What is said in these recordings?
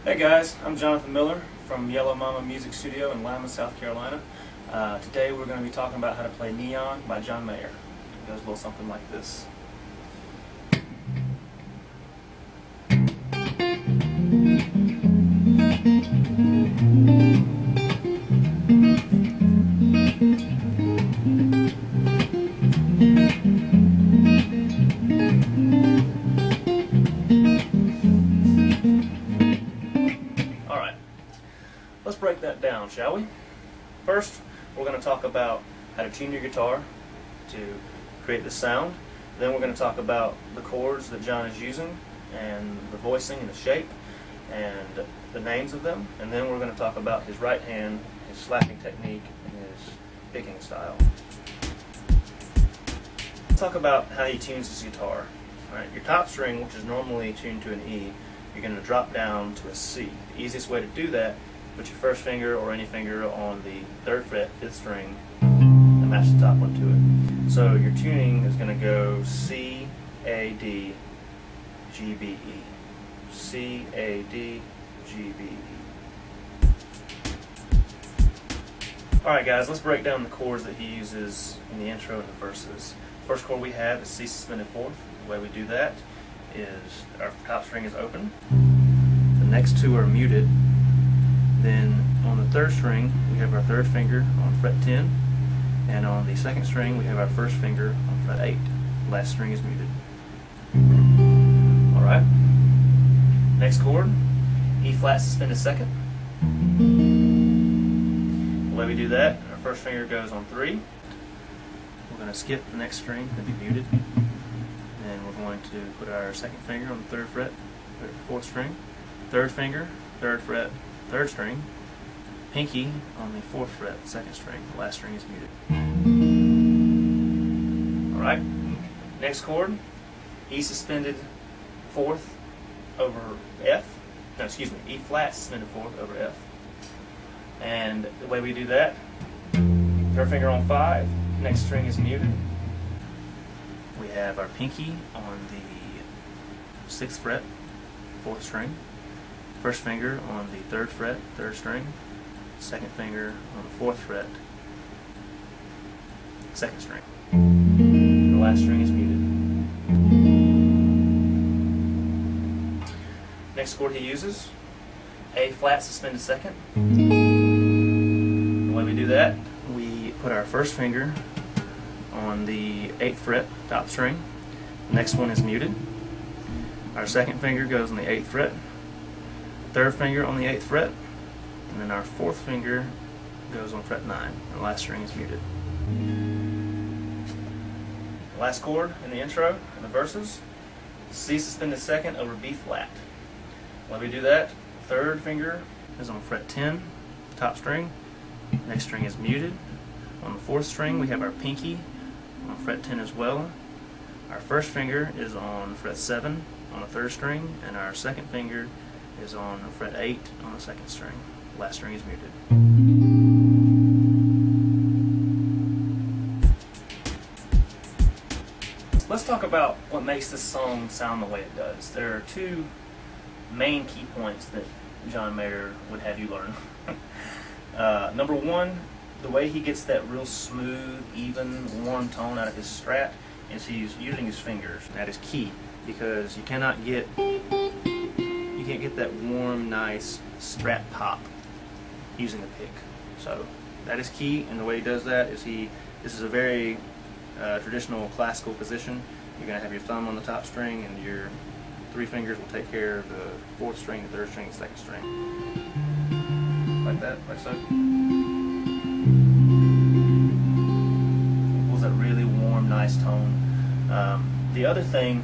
Hey guys, I'm Jonathan Miller from Yellow Mama Music Studio in Lyman, South Carolina. Today we're going to be talking about how to play Neon by John Mayer. It goes a little something like this. Alright, let's break that down, shall we? First, we're going to talk about how to tune your guitar to create the sound. Then we're going to talk about the chords that John is using, and the voicing and the shape, and the names of them. And then we're going to talk about his right hand, his slapping technique, and his picking style. Let's talk about how he tunes his guitar. Alright, your top string, which is normally tuned to an E, you're going to drop down to a C. The easiest way to do that, put your first finger or any finger on the 3rd fret, 5th string, and match the top one to it. So your tuning is going to go C, A, D, G, B, E. C, A, D, G, B, E. Alright guys, let's break down the chords that he uses in the intro and the verses. The first chord we have is C suspended 4th. The way we do that is our top string is open. The next two are muted. Then on the 3rd string we have our 3rd finger on fret 10, and on the 2nd string we have our 1st finger on fret 8. The last string is muted. Alright. Next chord, E flat suspended 2nd. The way we do that, our first finger goes on 3. We're going to skip the next string to be muted. And we're going to put our 2nd finger on the 3rd fret, 4th string, 3rd finger, 3rd fret, 3rd string, pinky on the 4th fret, 2nd string. The last string is muted. Alright, next chord, E suspended 4th over F. No, excuse me, E flat suspended 4th over F. And the way we do that, 3rd finger on 5, next string is muted. We have our pinky on the 6th fret, 4th string, 1st finger on the 3rd fret, 3rd string, 2nd finger on the 4th fret, 2nd string. And the last string is muted. Next chord he uses, A flat suspended 2nd. The way we do that, we put our 1st finger on the 8th fret, top string. The next one is muted. Our 2nd finger goes on the 8th fret, 3rd finger on the 8th fret, and then our 4th finger goes on fret 9. And the last string is muted. The last chord in the intro and the verses, C suspended 2nd over B flat. When we do that, 3rd finger is on fret 10, top string. Next string is muted. On the 4th string we have our pinky on fret 10 as well. Our 1st finger is on fret 7 on the 3rd string, and our 2nd finger is on fret 8 on the 2nd string. The last string is muted. Let's talk about what makes this song sound the way it does. There are two main key points that John Mayer would have you learn. Number one, the way he gets that real smooth, even, warm tone out of his Strat is he's using his fingers. That is key, because you can't get that warm, nice Strat pop using a pick. So that is key, and the way he does that is this is a very traditional classical position. You're going to have your thumb on the top string, and your 3 fingers will take care of the 4th string, the 3rd string, and 2nd string. Like that, like so. Pulls that really warm, nice tone. The other thing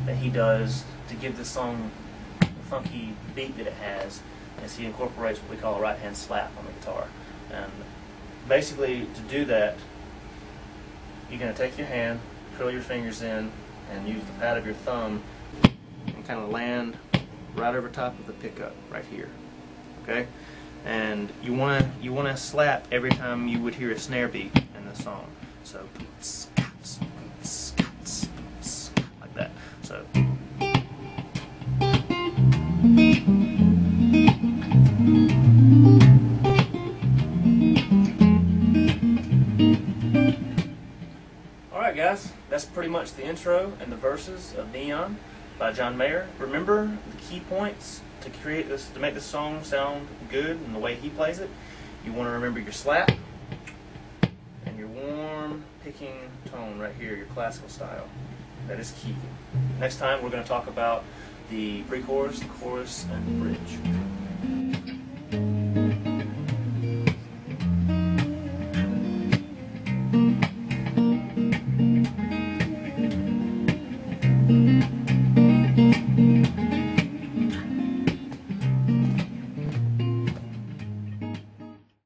that he does to give this song the funky beat that it has is he incorporates what we call a right-hand slap on the guitar. And basically, to do that, you're going to take your hand, curl your fingers in, and use the pad of your thumb and kind of land right over top of the pickup right here. Okay? And you want to slap every time you would hear a snare beat in the song. So like that. So much the intro and the verses of Neon by John Mayer. Remember the key points to create this, to make this song sound good and the way he plays it. You want to remember your slap and your warm picking tone right here, your classical style. That is key. Next time we're going to talk about the pre-chorus, the chorus, and the bridge.